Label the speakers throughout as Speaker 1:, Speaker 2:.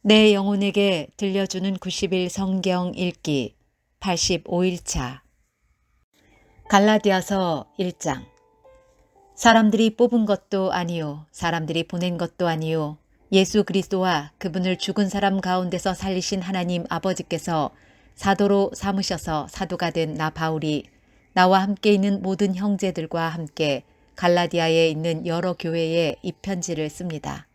Speaker 1: 내 영혼에게 들려주는 90일 성경 읽기 85일차 갈라디아서 1장. 사람들이 뽑은 것도 아니요 사람들이 보낸 것도 아니요 예수 그리스도와 그분을 죽은 사람 가운데서 살리신 하나님 아버지께서 사도로 삼으셔서 사도가 된 나 바울이 나와 함께 있는 모든 형제들과 함께 갈라디아에 있는 여러 교회에 이 편지를 씁니다.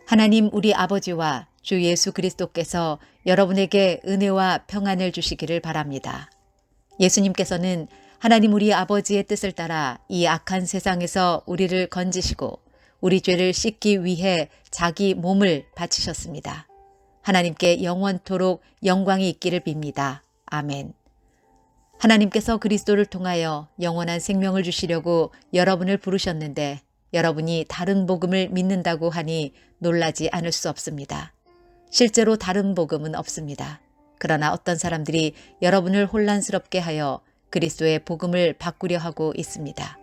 Speaker 1: 하나님 우리 아버지와 주 예수 그리스도께서 여러분에게 은혜와 평안을 주시기를 바랍니다. 예수님께서는 하나님 우리 아버지의 뜻을 따라 이 악한 세상에서 우리를 건지시고 우리 죄를 씻기 위해 자기 몸을 바치셨습니다. 하나님께 영원토록 영광이 있기를 빕니다. 아멘. 하나님께서 그리스도를 통하여 영원한 생명을 주시려고 여러분을 부르셨는데 여러분이 다른 복음을 믿는다고 하니 놀라지 않을 수 없습니다. 실제로 다른 복음은 없습니다. 그러나 어떤 사람들이 여러분을 혼란스럽게 하여 그리스도의 복음을 바꾸려 하고 있습니다.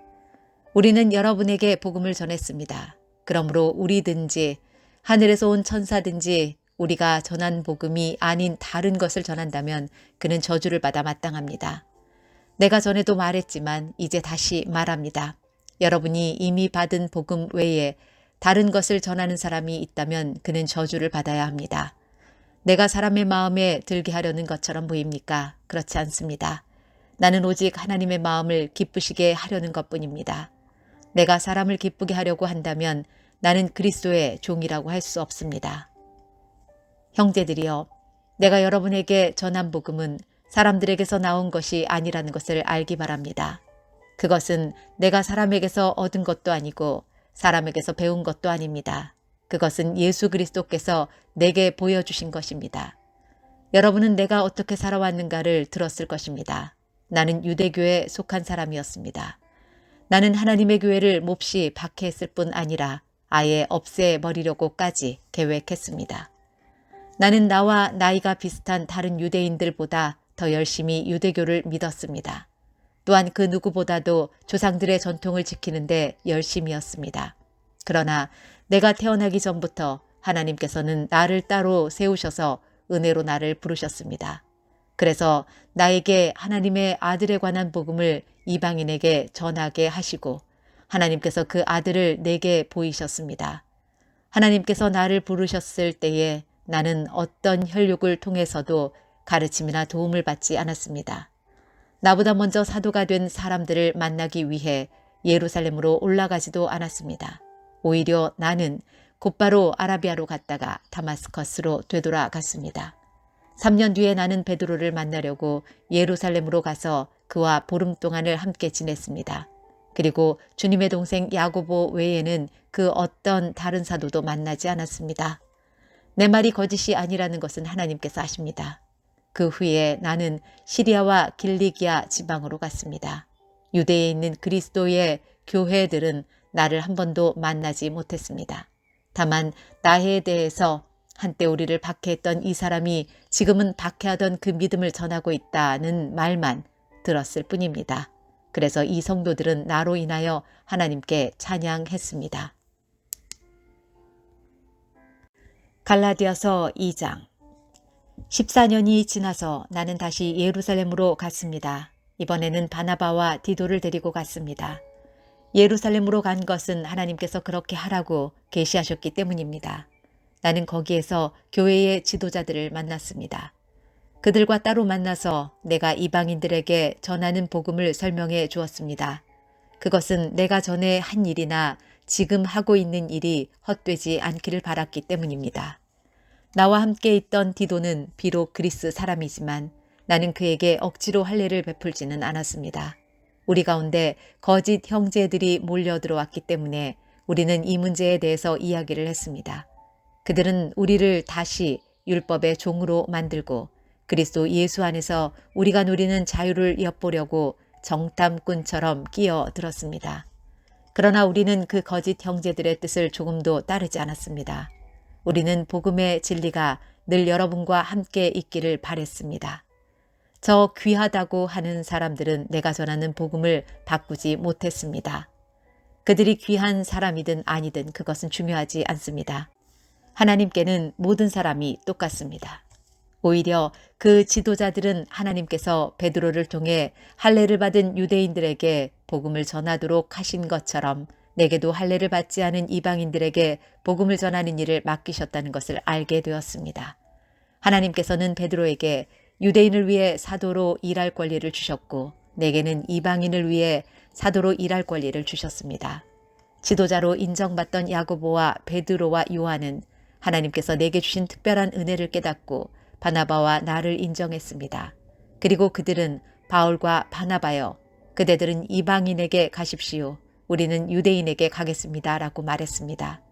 Speaker 1: 우리는 여러분에게 복음을 전했습니다. 그러므로 우리든지 하늘에서 온 천사든지 우리가 전한 복음이 아닌 다른 것을 전한다면 그는 저주를 받아 마땅합니다. 내가 전에도 말했지만 이제 다시 말합니다. 여러분이 이미 받은 복음 외에 다른 것을 전하는 사람이 있다면 그는 저주를 받아야 합니다. 내가 사람의 마음에 들게 하려는 것처럼 보입니까? 그렇지 않습니다. 나는 오직 하나님의 마음을 기쁘시게 하려는 것뿐입니다. 내가 사람을 기쁘게 하려고 한다면 나는 그리스도의 종이라고 할 수 없습니다. 형제들이여, 내가 여러분에게 전한 복음은 사람들에게서 나온 것이 아니라는 것을 알기 바랍니다. 그것은 내가 사람에게서 얻은 것도 아니고 사람에게서 배운 것도 아닙니다. 그것은 예수 그리스도께서 내게 보여주신 것입니다. 여러분은 내가 어떻게 살아왔는가를 들었을 것입니다. 나는 유대교에 속한 사람이었습니다. 나는 하나님의 교회를 몹시 박해했을 뿐 아니라 아예 없애버리려고까지 계획했습니다. 나는 나와 나이가 비슷한 다른 유대인들보다 더 열심히 유대교를 믿었습니다. 또한 그 누구보다도 조상들의 전통을 지키는데 열심이었습니다. 그러나 내가 태어나기 전부터 하나님께서는 나를 따로 세우셔서 은혜로 나를 부르셨습니다. 그래서 나에게 하나님의 아들에 관한 복음을 이방인에게 전하게 하시고 하나님께서 그 아들을 내게 보이셨습니다. 하나님께서 나를 부르셨을 때에 나는 어떤 혈육을 통해서도 가르침이나 도움을 받지 않았습니다. 나보다 먼저 사도가 된 사람들을 만나기 위해 예루살렘으로 올라가지도 않았습니다. 오히려 나는 곧바로 아라비아로 갔다가 다마스커스로 되돌아갔습니다. 3년 뒤에 나는 베드로를 만나려고 예루살렘으로 가서 그와 보름 동안을 함께 지냈습니다. 그리고 주님의 동생 야고보 외에는 그 어떤 다른 사도도 만나지 않았습니다. 내 말이 거짓이 아니라는 것은 하나님께서 아십니다. 그 후에 나는 시리아와 길리기아 지방으로 갔습니다. 유대에 있는 그리스도의 교회들은 나를 한 번도 만나지 못했습니다. 다만 나에 대해서 한때 우리를 박해했던 이 사람이 지금은 박해하던 그 믿음을 전하고 있다는 말만 들었을 뿐입니다. 그래서 이 성도들은 나로 인하여 하나님께 찬양했습니다. 갈라디아서 2장. 14년이 지나서 나는 다시 예루살렘으로 갔습니다. 이번에는 바나바와 디도를 데리고 갔습니다. 예루살렘으로 간 것은 하나님께서 그렇게 하라고 계시하셨기 때문입니다. 나는 거기에서 교회의 지도자들을 만났습니다. 그들과 따로 만나서 내가 이방인들에게 전하는 복음을 설명해 주었습니다. 그것은 내가 전에 한 일이나 지금 하고 있는 일이 헛되지 않기를 바랐기 때문입니다. 나와 함께 있던 디도는 비록 그리스 사람이지만 나는 그에게 억지로 할례를 베풀지는 않았습니다. 우리 가운데 거짓 형제들이 몰려들어왔기 때문에 우리는 이 문제에 대해서 이야기를 했습니다. 그들은 우리를 다시 율법의 종으로 만들고 그리스도 예수 안에서 우리가 누리는 자유를 엿보려고 정탐꾼처럼 끼어들었습니다. 그러나 우리는 그 거짓 형제들의 뜻을 조금도 따르지 않았습니다. 우리는 복음의 진리가 늘 여러분과 함께 있기를 바랬습니다. 저 귀하다고 하는 사람들은 내가 전하는 복음을 바꾸지 못했습니다. 그들이 귀한 사람이든 아니든 그것은 중요하지 않습니다. 하나님께는 모든 사람이 똑같습니다. 오히려 그 지도자들은 하나님께서 베드로를 통해 할례를 받은 유대인들에게 복음을 전하도록 하신 것처럼 내게도 할례를 받지 않은 이방인들에게 복음을 전하는 일을 맡기셨다는 것을 알게 되었습니다. 하나님께서는 베드로에게 유대인을 위해 사도로 일할 권리를 주셨고 내게는 이방인을 위해 사도로 일할 권리를 주셨습니다. 지도자로 인정받던 야고보와 베드로와 요한은 하나님께서 내게 주신 특별한 은혜를 깨닫고 바나바와 나를 인정했습니다. 그리고 그들은 바울과 바나바여 그대들은 이방인에게 가십시오. 우리는 유대인에게 가겠습니다. 라고 말했습니다.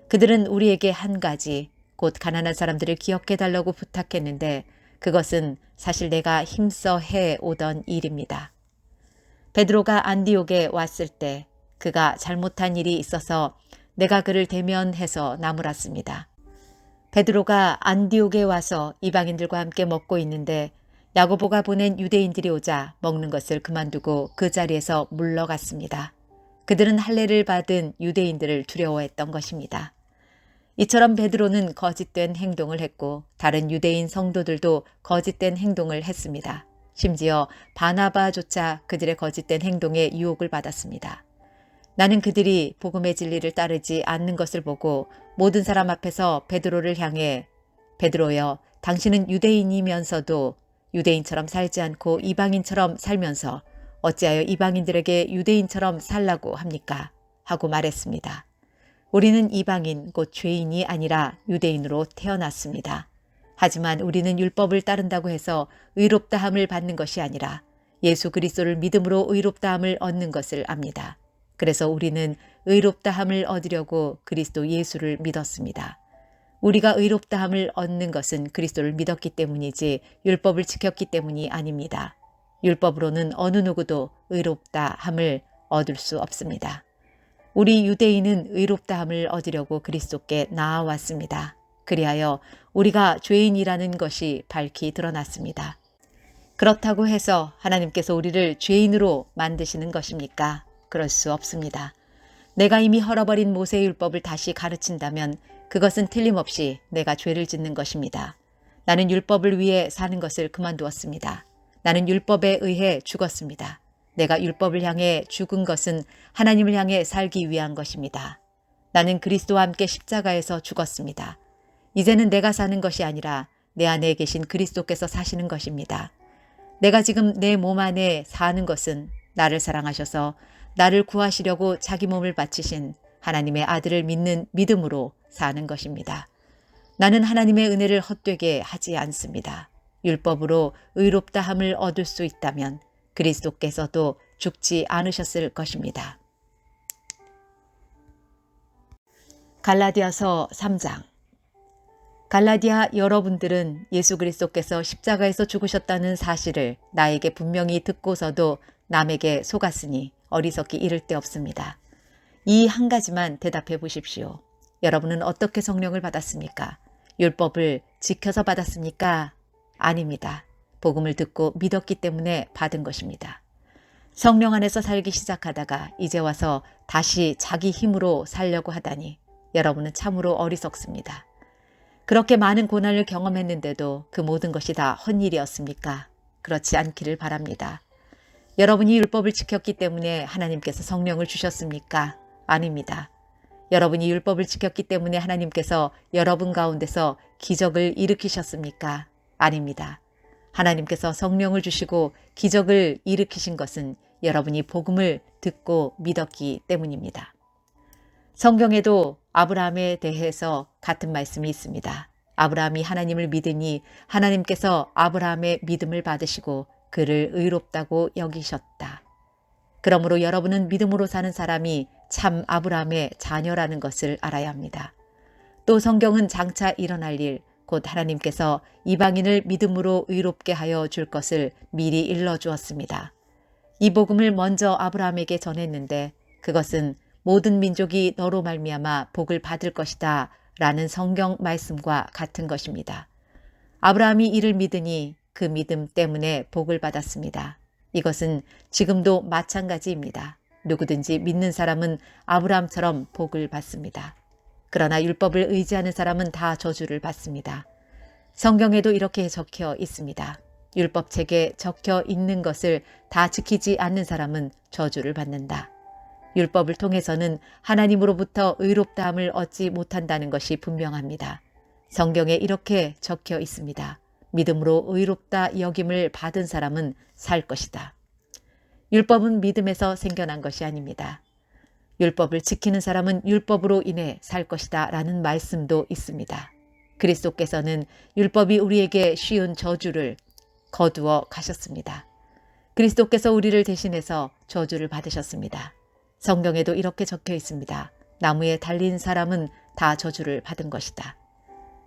Speaker 1: 그들은 우리에게 한 가지 곧 가난한 사람들을 기억해 달라고 부탁했는데 그것은 사실 내가 힘써 해오던 일입니다. 베드로가 안디옥에 왔을 때 그가 잘못한 일이 있어서 내가 그를 대면해서 나무랐습니다. 베드로가 안디옥에 와서 이방인들과 함께 먹고 있는데 야고보가 보낸 유대인들이 오자 먹는 것을 그만두고 그 자리에서 물러갔습니다. 그들은 할례를 받은 유대인들을 두려워했던 것입니다. 이처럼 베드로는 거짓된 행동을 했고 다른 유대인 성도들도 거짓된 행동을 했습니다. 심지어 바나바조차 그들의 거짓된 행동에 유혹을 받았습니다. 나는 그들이 복음의 진리를 따르지 않는 것을 보고 모든 사람 앞에서 베드로를 향해 베드로여, 당신은 유대인이면서도 유대인처럼 살지 않고 이방인처럼 살면서 어찌하여 이방인들에게 유대인처럼 살라고 합니까? 하고 말했습니다. 우리는 이방인 곧 죄인이 아니라 유대인으로 태어났습니다. 하지만 우리는 율법을 따른다고 해서 의롭다함을 받는 것이 아니라 예수 그리스도를 믿음으로 의롭다함을 얻는 것을 압니다. 그래서 우리는 의롭다함을 얻으려고 그리스도 예수를 믿었습니다. 우리가 의롭다함을 얻는 것은 그리스도를 믿었기 때문이지 율법을 지켰기 때문이 아닙니다. 율법으로는 어느 누구도 의롭다함을 얻을 수 없습니다. 우리 유대인은 의롭다함을 얻으려고 그리스도께 나아왔습니다. 그리하여 우리가 죄인이라는 것이 밝히 드러났습니다. 그렇다고 해서 하나님께서 우리를 죄인으로 만드시는 것입니까? 그럴 수 없습니다. 내가 이미 헐어버린 모세의 율법을 다시 가르친다면 그것은 틀림없이 내가 죄를 짓는 것입니다. 나는 율법을 위해 사는 것을 그만두었습니다. 나는 율법에 의해 죽었습니다. 내가 율법을 향해 죽은 것은 하나님을 향해 살기 위한 것입니다. 나는 그리스도와 함께 십자가에서 죽었습니다. 이제는 내가 사는 것이 아니라 내 안에 계신 그리스도께서 사시는 것입니다. 내가 지금 내 몸 안에 사는 것은 나를 사랑하셔서 나를 구하시려고 자기 몸을 바치신 하나님의 아들을 믿는 믿음으로 사는 것입니다. 나는 하나님의 은혜를 헛되게 하지 않습니다. 율법으로 의롭다함을 얻을 수 있다면 그리스도께서도 죽지 않으셨을 것입니다. 갈라디아서 3장. 갈라디아 여러분들은 예수 그리스도께서 십자가에서 죽으셨다는 사실을 나에게 분명히 듣고서도 남에게 속았으니 어리석기 이를 데 없습니다. 이 한 가지만 대답해 보십시오. 여러분은 어떻게 성령을 받았습니까? 율법을 지켜서 받았습니까? 아닙니다. 복음을 듣고 믿었기 때문에 받은 것입니다. 성령 안에서 살기 시작하다가 이제 와서 다시 자기 힘으로 살려고 하다니 여러분은 참으로 어리석습니다. 그렇게 많은 고난을 경험했는데도 그 모든 것이 다 헛일이었습니까? 그렇지 않기를 바랍니다. 여러분이 율법을 지켰기 때문에 하나님께서 성령을 주셨습니까? 아닙니다. 여러분이 율법을 지켰기 때문에 하나님께서 여러분 가운데서 기적을 일으키셨습니까? 아닙니다. 하나님께서 성령을 주시고 기적을 일으키신 것은 여러분이 복음을 듣고 믿었기 때문입니다. 성경에도 아브라함에 대해서 같은 말씀이 있습니다. 아브라함이 하나님을 믿으니 하나님께서 아브라함의 믿음을 받으시고 그를 의롭다고 여기셨다. 그러므로 여러분은 믿음으로 사는 사람이 참 아브라함의 자녀라는 것을 알아야 합니다. 또 성경은 장차 일어날 일, 곧 하나님께서 이방인을 믿음으로 의롭게 하여 줄 것을 미리 일러주었습니다. 이 복음을 먼저 아브라함에게 전했는데 그것은 모든 민족이 너로 말미암아 복을 받을 것이다 라는 성경 말씀과 같은 것입니다. 아브라함이 이를 믿으니 그 믿음 때문에 복을 받았습니다. 이것은 지금도 마찬가지입니다. 누구든지 믿는 사람은 아브라함처럼 복을 받습니다. 그러나 율법을 의지하는 사람은 다 저주를 받습니다. 성경에도 이렇게 적혀 있습니다. 율법책에 적혀 있는 것을 다 지키지 않는 사람은 저주를 받는다. 율법을 통해서는 하나님으로부터 의롭다함을 얻지 못한다는 것이 분명합니다. 성경에 이렇게 적혀 있습니다. 믿음으로 의롭다 여김을 받은 사람은 살 것이다. 율법은 믿음에서 생겨난 것이 아닙니다. 율법을 지키는 사람은 율법으로 인해 살 것이다 라는 말씀도 있습니다. 그리스도께서는 율법이 우리에게 씌운 저주를 거두어 가셨습니다. 그리스도께서 우리를 대신해서 저주를 받으셨습니다. 성경에도 이렇게 적혀 있습니다. 나무에 달린 사람은 다 저주를 받은 것이다.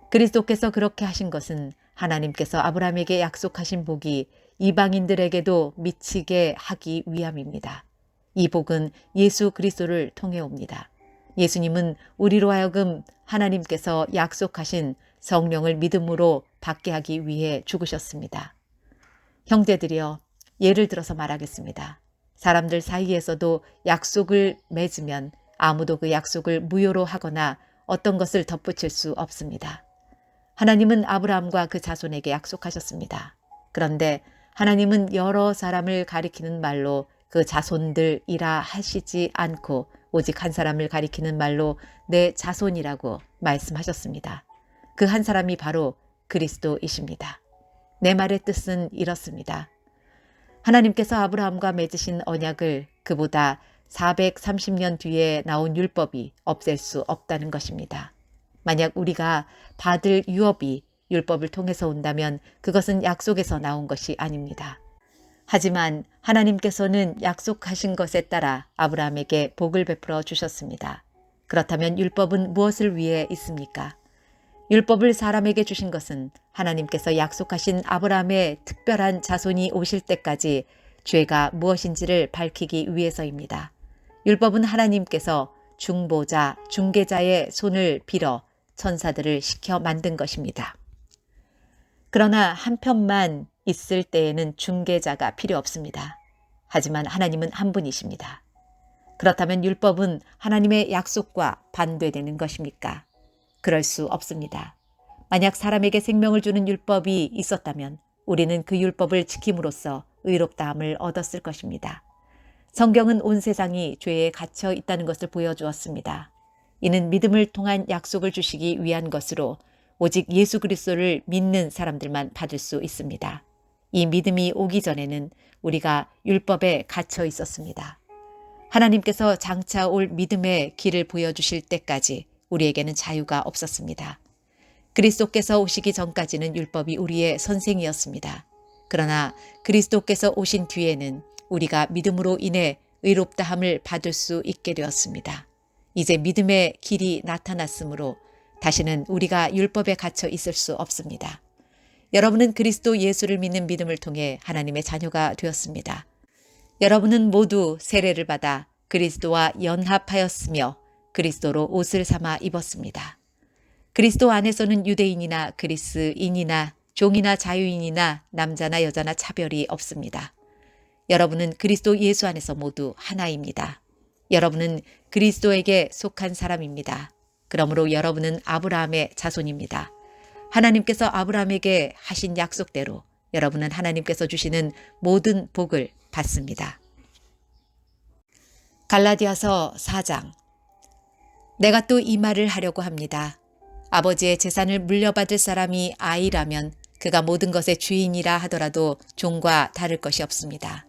Speaker 1: 그리스도께서 그렇게 하신 것은 하나님께서 아브라함에게 약속하신 복이 이방인들에게도 미치게 하기 위함입니다. 이 복은 예수 그리스도를 통해 옵니다. 예수님은 우리로 하여금 하나님께서 약속하신 성령을 믿음으로 받게 하기 위해 죽으셨습니다. 형제들이여, 예를 들어서 말하겠습니다. 사람들 사이에서도 약속을 맺으면 아무도 그 약속을 무효로 하거나 어떤 것을 덧붙일 수 없습니다. 하나님은 아브라함과 그 자손에게 약속하셨습니다. 그런데 하나님은 여러 사람을 가리키는 말로 그 자손들이라 하시지 않고 오직 한 사람을 가리키는 말로 내 자손이라고 말씀하셨습니다. 그 한 사람이 바로 그리스도이십니다. 내 말의 뜻은 이렇습니다. 하나님께서 아브라함과 맺으신 언약을 그보다 430년 뒤에 나온 율법이 없앨 수 없다는 것입니다. 만약 우리가 받을 유업이 율법을 통해서 온다면 그것은 약속에서 나온 것이 아닙니다. 하지만 하나님께서는 약속하신 것에 따라 아브라함에게 복을 베풀어 주셨습니다. 그렇다면 율법은 무엇을 위해 있습니까? 율법을 사람에게 주신 것은 하나님께서 약속하신 아브라함의 특별한 자손이 오실 때까지 죄가 무엇인지를 밝히기 위해서입니다. 율법은 하나님께서 중보자, 중개자의 손을 빌어 천사들을 시켜 만든 것입니다. 그러나 한편만 있을 때에는 중개자가 필요 없습니다. 하지만 하나님은 한 분이십니다. 그렇다면 율법은 하나님의 약속과 반대되는 것입니까? 그럴 수 없습니다. 만약 사람에게 생명을 주는 율법이 있었다면 우리는 그 율법을 지킴으로써 의롭다함을 얻었을 것입니다. 성경은 온 세상이 죄에 갇혀 있다는 것을 보여주었습니다. 이는 믿음을 통한 약속을 주시기 위한 것으로 오직 예수 그리스도를 믿는 사람들만 받을 수 있습니다. 이 믿음이 오기 전에는 우리가 율법에 갇혀 있었습니다. 하나님께서 장차 올 믿음의 길을 보여주실 때까지 우리에게는 자유가 없었습니다. 그리스도께서 오시기 전까지는 율법이 우리의 선생이었습니다. 그러나 그리스도께서 오신 뒤에는 우리가 믿음으로 인해 의롭다함을 받을 수 있게 되었습니다. 이제 믿음의 길이 나타났으므로 다시는 우리가 율법에 갇혀 있을 수 없습니다. 여러분은 그리스도 예수를 믿는 믿음을 통해 하나님의 자녀가 되었습니다. 여러분은 모두 세례를 받아 그리스도와 연합하였으며 그리스도로 옷을 삼아 입었습니다. 그리스도 안에서는 유대인이나 그리스인이나 종이나 자유인이나 남자나 여자나 차별이 없습니다. 여러분은 그리스도 예수 안에서 모두 하나입니다. 여러분은 그리스도에게 속한 사람입니다. 그러므로 여러분은 아브라함의 자손입니다. 하나님께서 아브라함에게 하신 약속대로 여러분은 하나님께서 주시는 모든 복을 받습니다. 갈라디아서 4장. 내가 또 이 말을 하려고 합니다. 아버지의 재산을 물려받을 사람이 아이라면 그가 모든 것의 주인이라 하더라도 종과 다를 것이 없습니다.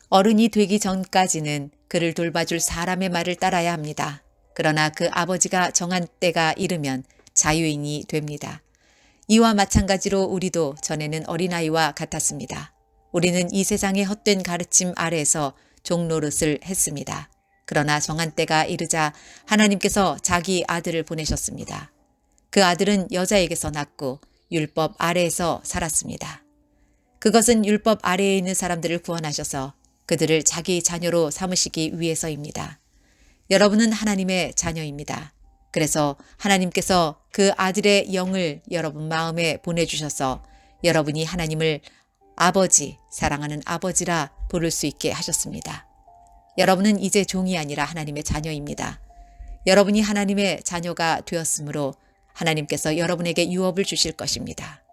Speaker 1: 어른이 되기 전까지는 그를 돌봐줄 사람의 말을 따라야 합니다. 그러나 그 아버지가 정한 때가 이르면 자유인이 됩니다. 이와 마찬가지로 우리도 전에는 어린아이와 같았습니다. 우리는 이 세상의 헛된 가르침 아래에서 종노릇을 했습니다. 그러나 정한 때가 이르자 하나님께서 자기 아들을 보내셨습니다. 그 아들은 여자에게서 낳고 율법 아래에서 살았습니다. 그것은 율법 아래에 있는 사람들을 구원하셔서 그들을 자기 자녀로 삼으시기 위해서입니다. 여러분은 하나님의 자녀입니다. 그래서 하나님께서 그 아들의 영을 여러분 마음에 보내주셔서 여러분이 하나님을 아버지, 사랑하는 아버지라 부를 수 있게 하셨습니다. 여러분은 이제 종이 아니라 하나님의 자녀입니다. 여러분이 하나님의 자녀가 되었으므로 하나님께서 여러분에게 유업을 주실 것입니다.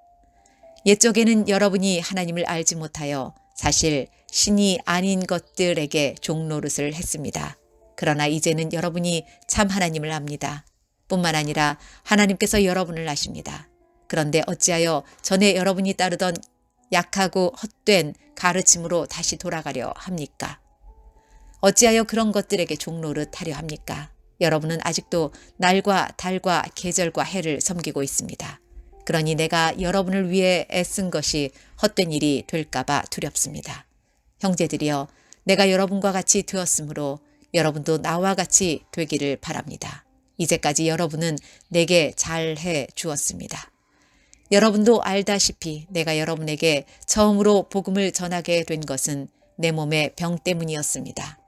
Speaker 1: 옛적에는 여러분이 하나님을 알지 못하여 사실 신이 아닌 것들에게 종노릇을 했습니다. 그러나 이제는 여러분이 참 하나님을 압니다. 뿐만 아니라 하나님께서 여러분을 아십니다. 그런데 어찌하여 전에 여러분이 따르던 약하고 헛된 가르침으로 다시 돌아가려 합니까? 어찌하여 그런 것들에게 종노릇 하려 합니까? 여러분은 아직도 날과 달과 계절과 해를 섬기고 있습니다. 그러니 내가 여러분을 위해 애쓴 것이 헛된 일이 될까봐 두렵습니다. 형제들이여, 내가 여러분과 같이 되었으므로 여러분도 나와 같이 되기를 바랍니다. 이제까지 여러분은 내게 잘해 주었습니다. 여러분도 알다시피 내가 여러분에게 처음으로 복음을 전하게 된 것은 내 몸의 병 때문이었습니다.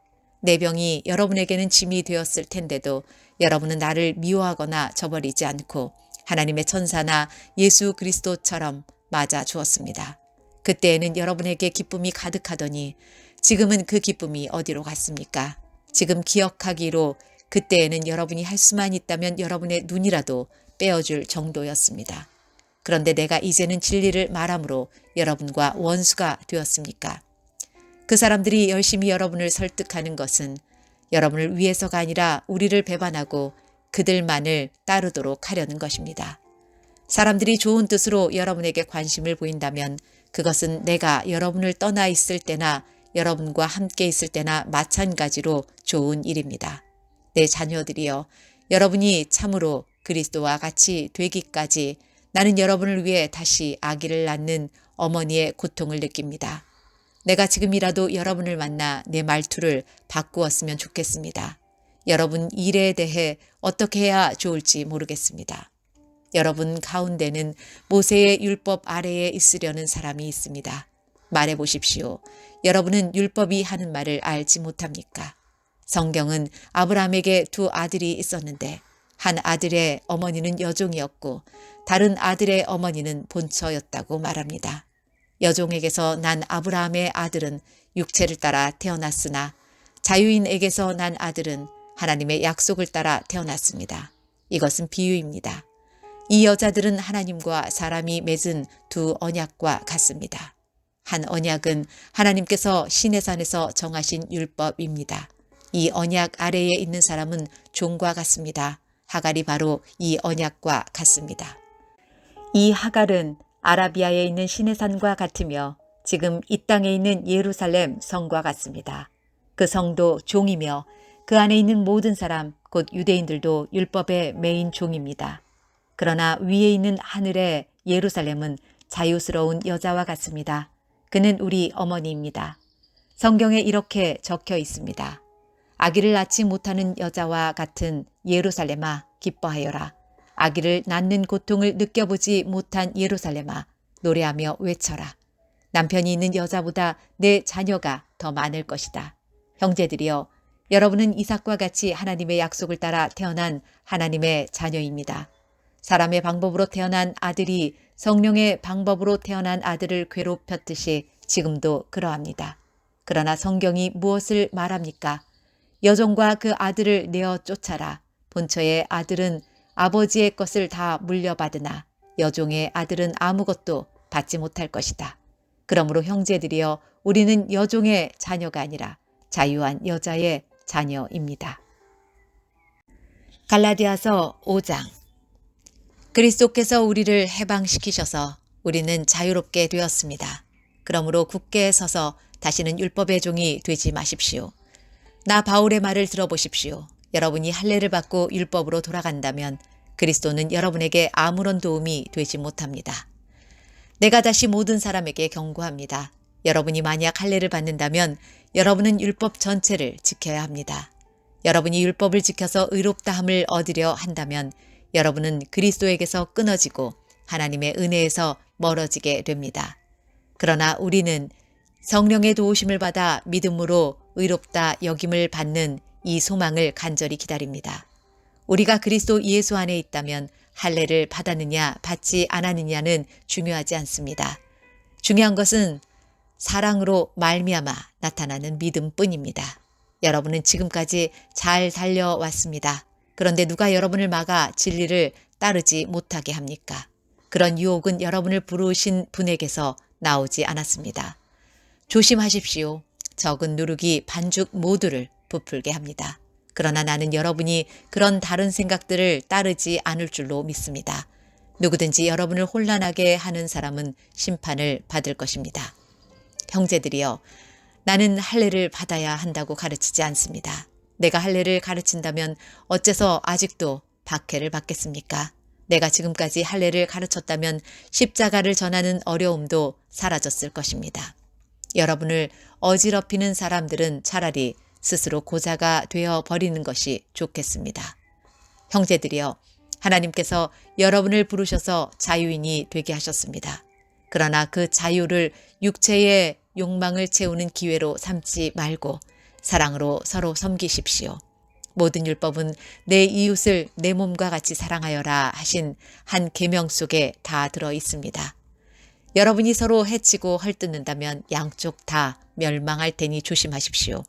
Speaker 1: 내 병이 여러분에게는 짐이 되었을 텐데도 여러분은 나를 미워하거나 저버리지 않고 하나님의 천사나 예수 그리스도처럼 맞아 주었습니다. 그때에는 여러분에게 기쁨이 가득하더니 지금은 그 기쁨이 어디로 갔습니까? 지금 기억하기로 그때에는 여러분이 할 수만 있다면 여러분의 눈이라도 빼어줄 정도였습니다. 그런데 내가 이제는 진리를 말함으로 여러분과 원수가 되었습니까? 그 사람들이 열심히 여러분을 설득하는 것은 여러분을 위해서가 아니라 우리를 배반하고 그들만을 따르도록 하려는 것입니다. 사람들이 좋은 뜻으로 여러분에게 관심을 보인다면 그것은 내가 여러분을 떠나 있을 때나 여러분과 함께 있을 때나 마찬가지로 좋은 일입니다. 내 자녀들이여, 여러분이 참으로 그리스도와 같이 되기까지 나는 여러분을 위해 다시 아기를 낳는 어머니의 고통을 느낍니다. 내가 지금이라도 여러분을 만나 내 말투를 바꾸었으면 좋겠습니다. 여러분 일에 대해 어떻게 해야 좋을지 모르겠습니다. 여러분 가운데는 모세의 율법 아래에 있으려는 사람이 있습니다. 말해보십시오. 여러분은 율법이 하는 말을 알지 못합니까? 성경은 아브라함에게 두 아들이 있었는데 한 아들의 어머니는 여종이었고 다른 아들의 어머니는 본처였다고 말합니다. 여종에게서 난 아브라함의 아들은 육체를 따라 태어났으나 자유인에게서 난 아들은 하나님의 약속을 따라 태어났습니다. 이것은 비유입니다. 이 여자들은 하나님과 사람이 맺은 두 언약과 같습니다. 한 언약은 하나님께서 시내산에서 정하신 율법입니다. 이 언약 아래에 있는 사람은 종과 같습니다. 하갈이 바로 이 언약과 같습니다. 이 하갈은 아라비아에 있는 시내산과 같으며 지금 이 땅에 있는 예루살렘 성과 같습니다. 그 성도 종이며 그 안에 있는 모든 사람, 곧 유대인들도 율법의 메인 종입니다. 그러나 위에 있는 하늘의 예루살렘은 자유스러운 여자와 같습니다. 그는 우리 어머니입니다. 성경에 이렇게 적혀 있습니다. 아기를 낳지 못하는 여자와 같은 예루살렘아, 기뻐하여라. 아기를 낳는 고통을 느껴보지 못한 예루살렘아, 노래하며 외쳐라. 남편이 있는 여자보다 내 자녀가 더 많을 것이다. 형제들이여, 여러분은 이삭과 같이 하나님의 약속을 따라 태어난 하나님의 자녀입니다. 사람의 방법으로 태어난 아들이 성령의 방법으로 태어난 아들을 괴롭혔듯이 지금도 그러합니다. 그러나 성경이 무엇을 말합니까? 여종과 그 아들을 내어 쫓아라. 본처의 아들은 아버지의 것을 다 물려받으나 여종의 아들은 아무것도 받지 못할 것이다. 그러므로 형제들이여, 우리는 여종의 자녀가 아니라 자유한 여자의 자녀입니다. 갈라디아서 5장. 그리스도께서 우리를 해방시키셔서 우리는 자유롭게 되었습니다. 그러므로 굳게 서서 다시는 율법의 종이 되지 마십시오. 나 바울의 말을 들어보십시오. 여러분이 할례를 받고 율법으로 돌아간다면 그리스도는 여러분에게 아무런 도움이 되지 못합니다. 내가 다시 모든 사람에게 경고합니다. 여러분이 만약 할례를 받는다면 여러분은 율법 전체를 지켜야 합니다. 여러분이 율법을 지켜서 의롭다함을 얻으려 한다면 여러분은 그리스도에게서 끊어지고 하나님의 은혜에서 멀어지게 됩니다. 그러나 우리는 성령의 도우심을 받아 믿음으로 의롭다 여김을 받는 이 소망을 간절히 기다립니다. 우리가 그리스도 예수 안에 있다면 할례를 받았느냐 받지 않았느냐는 중요하지 않습니다. 중요한 것은 사랑으로 말미암아 나타나는 믿음뿐입니다. 여러분은 지금까지 잘 달려왔습니다. 그런데 누가 여러분을 막아 진리를 따르지 못하게 합니까? 그런 유혹은 여러분을 부르신 분에게서 나오지 않았습니다. 조심하십시오. 적은 누룩이 반죽 모두를 부풀게 합니다. 그러나 나는 여러분이 그런 다른 생각들을 따르지 않을 줄로 믿습니다. 누구든지 여러분을 혼란하게 하는 사람은 심판을 받을 것입니다. 형제들이여, 나는 할례를 받아야 한다고 가르치지 않습니다. 내가 할례를 가르친다면 어째서 아직도 박해를 받겠습니까? 내가 지금까지 할례를 가르쳤다면 십자가를 전하는 어려움도 사라졌을 것입니다. 여러분을 어지럽히는 사람들은 차라리 스스로 고자가 되어 버리는 것이 좋겠습니다. 형제들이여, 하나님께서 여러분을 부르셔서 자유인이 되게 하셨습니다. 그러나 그 자유를 육체의 욕망을 채우는 기회로 삼지 말고 사랑으로 서로 섬기십시오. 모든 율법은 내 이웃을 내 몸과 같이 사랑하여라 하신 한 계명 속에 다 들어 있습니다. 여러분이 서로 해치고 헐뜯는다면 양쪽 다 멸망할 테니 조심하십시오.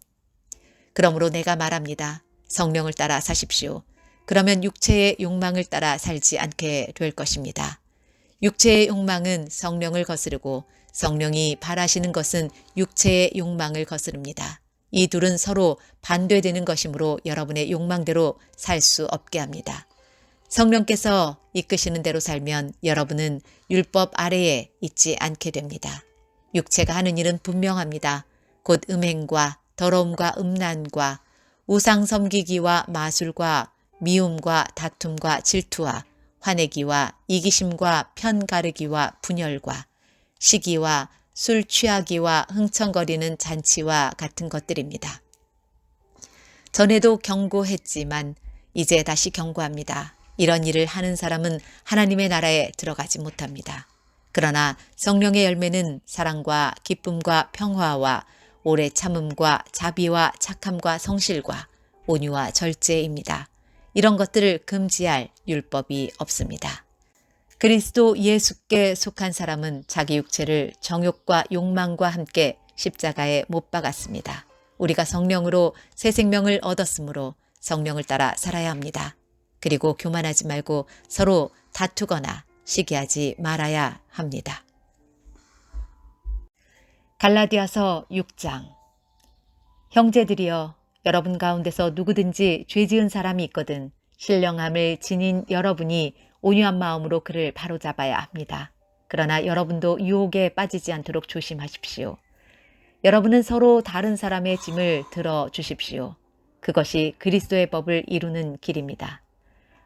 Speaker 1: 그러므로 내가 말합니다. 성령을 따라 사십시오. 그러면 육체의 욕망을 따라 살지 않게 될 것입니다. 육체의 욕망은 성령을 거스르고 성령이 바라시는 것은 육체의 욕망을 거스릅니다. 이 둘은 서로 반대되는 것이므로 여러분의 욕망대로 살 수 없게 합니다. 성령께서 이끄시는 대로 살면 여러분은 율법 아래에 있지 않게 됩니다. 육체가 하는 일은 분명합니다. 곧 음행과 더러움과 음란과 우상 섬기기와 마술과 미움과 다툼과 질투와 화내기와 이기심과 편가르기와 분열과 시기와 술 취하기와 흥청거리는 잔치와 같은 것들입니다. 전에도 경고했지만 이제 다시 경고합니다. 이런 일을 하는 사람은 하나님의 나라에 들어가지 못합니다. 그러나 성령의 열매는 사랑과 기쁨과 평화와 오래 참음과 자비와 착함과 성실과 온유와 절제입니다. 이런 것들을 금지할 율법이 없습니다. 그리스도 예수께 속한 사람은 자기 육체를 정욕과 욕망과 함께 십자가에 못 박았습니다. 우리가 성령으로 새 생명을 얻었으므로 성령을 따라 살아야 합니다. 그리고 교만하지 말고 서로 다투거나 시기하지 말아야 합니다. 갈라디아서 6장. 형제들이여, 여러분 가운데서 누구든지 죄 지은 사람이 있거든 신령함을 지닌 여러분이 온유한 마음으로 그를 바로잡아야 합니다. 그러나 여러분도 유혹에 빠지지 않도록 조심하십시오. 여러분은 서로 다른 사람의 짐을 들어 주십시오. 그것이 그리스도의 법을 이루는 길입니다.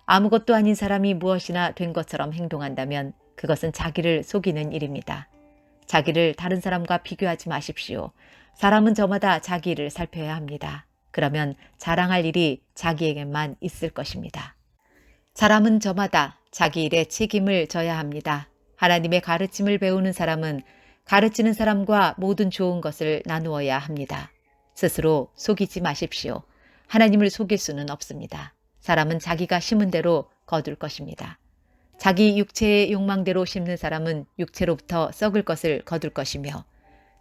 Speaker 1: 아무것도 아닌 사람이 무엇이나 된 것처럼 행동한다면 그것은 자기를 속이는 일입니다. 자기를 다른 사람과 비교하지 마십시오. 사람은 저마다 자기 일을 살펴야 합니다. 그러면 자랑할 일이 자기에게만 있을 것입니다. 사람은 저마다 자기 일에 책임을 져야 합니다. 하나님의 가르침을 배우는 사람은 가르치는 사람과 모든 좋은 것을 나누어야 합니다. 스스로 속이지 마십시오. 하나님을 속일 수는 없습니다. 사람은 자기가 심은 대로 거둘 것입니다. 자기 육체의 욕망대로 심는 사람은 육체로부터 썩을 것을 거둘 것이며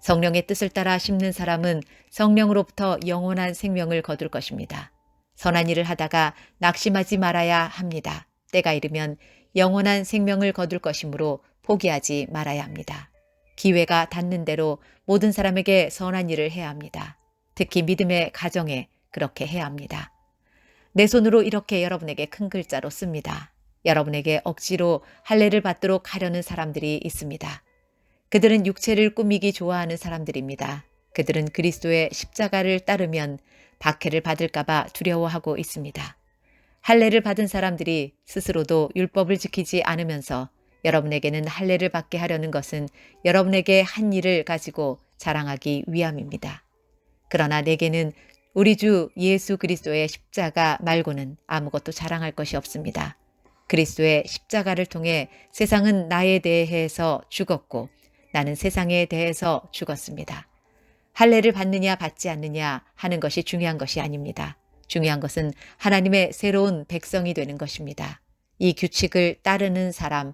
Speaker 1: 성령의 뜻을 따라 심는 사람은 성령으로부터 영원한 생명을 거둘 것입니다. 선한 일을 하다가 낙심하지 말아야 합니다. 때가 이르면 영원한 생명을 거둘 것이므로 포기하지 말아야 합니다. 기회가 닿는 대로 모든 사람에게 선한 일을 해야 합니다. 특히 믿음의 가정에 그렇게 해야 합니다. 내 손으로 이렇게 여러분에게 큰 글자로 씁니다. 여러분에게 억지로 할례를 받도록 하려는 사람들이 있습니다. 그들은 육체를 꾸미기 좋아하는 사람들입니다. 그들은 그리스도의 십자가를 따르면 박해를 받을까 봐 두려워하고 있습니다. 할례를 받은 사람들이 스스로도 율법을 지키지 않으면서 여러분에게는 할례를 받게 하려는 것은 여러분에게 한 일을 가지고 자랑하기 위함입니다. 그러나 내게는 우리 주 예수 그리스도의 십자가 말고는 아무것도 자랑할 것이 없습니다. 그리스도의 십자가를 통해 세상은 나에 대해서 죽었고 나는 세상에 대해서 죽었습니다. 할례를 받느냐 받지 않느냐 하는 것이 중요한 것이 아닙니다. 중요한 것은 하나님의 새로운 백성이 되는 것입니다. 이 규칙을 따르는 사람,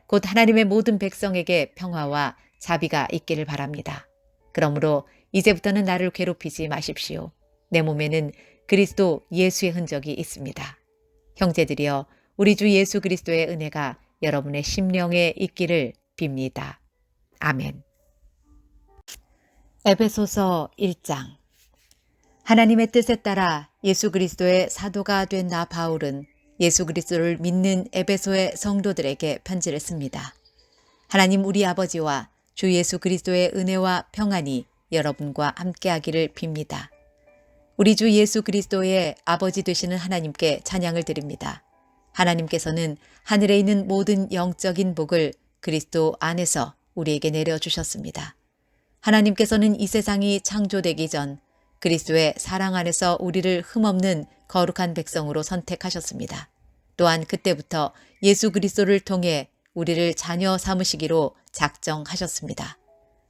Speaker 1: 곧 하나님의 모든 백성에게 평화와 자비가 있기를 바랍니다. 그러므로 이제부터는 나를 괴롭히지 마십시오. 내 몸에는 그리스도 예수의 흔적이 있습니다. 형제들이여, 우리 주 예수 그리스도의 은혜가 여러분의 심령에 있기를 빕니다. 아멘. 에베소서 1장. 하나님의 뜻에 따라 예수 그리스도의 사도가 된 나 바울은 예수 그리스도를 믿는 에베소의 성도들에게 편지를 씁니다. 하나님 우리 아버지와 주 예수 그리스도의 은혜와 평안이 여러분과 함께하기를 빕니다. 우리 주 예수 그리스도의 아버지 되시는 하나님께 찬양을 드립니다. 하나님께서는 하늘에 있는 모든 영적인 복을 그리스도 안에서 우리에게 내려주셨습니다. 하나님께서는 이 세상이 창조되기 전 그리스도의 사랑 안에서 우리를 흠없는 거룩한 백성으로 선택하셨습니다. 또한 그때부터 예수 그리스도를 통해 우리를 자녀 삼으시기로 작정하셨습니다.